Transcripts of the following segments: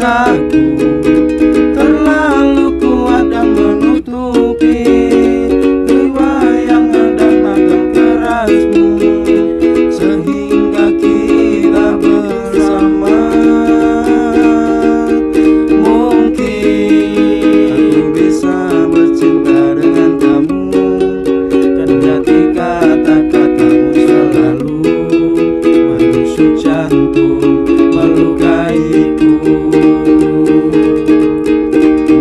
cintaku terlalu kuat dan menutupi jiwa yang hendak agak kerasmu, sehingga kita bersama. Mungkin aku bisa bercinta dengan kamu, kendati kata-katamu selalu menusuk jantung, melukaiku.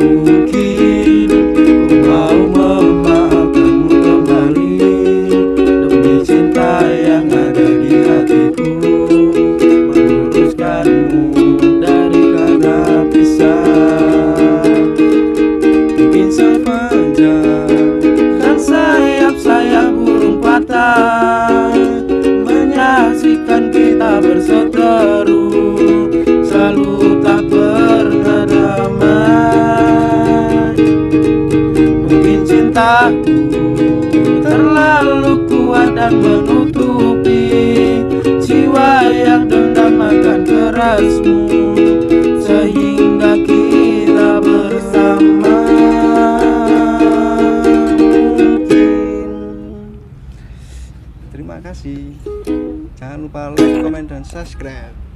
Mungkin ku mau memaafkanmu kembali demi cinta yang ada di hatiku, meluruskanmu dari kata pisah. Mungkin sang fajar dan sayap-sayap burung patah menyaksikan kita berseteru, selalu tak pernah damai. Mungkin cintaku terlalu kuat dan menutupi jiwa yang dendam akan kerasmu, sehingga kita bersama. Terima kasih. Jangan lupa like, komen, dan subscribe.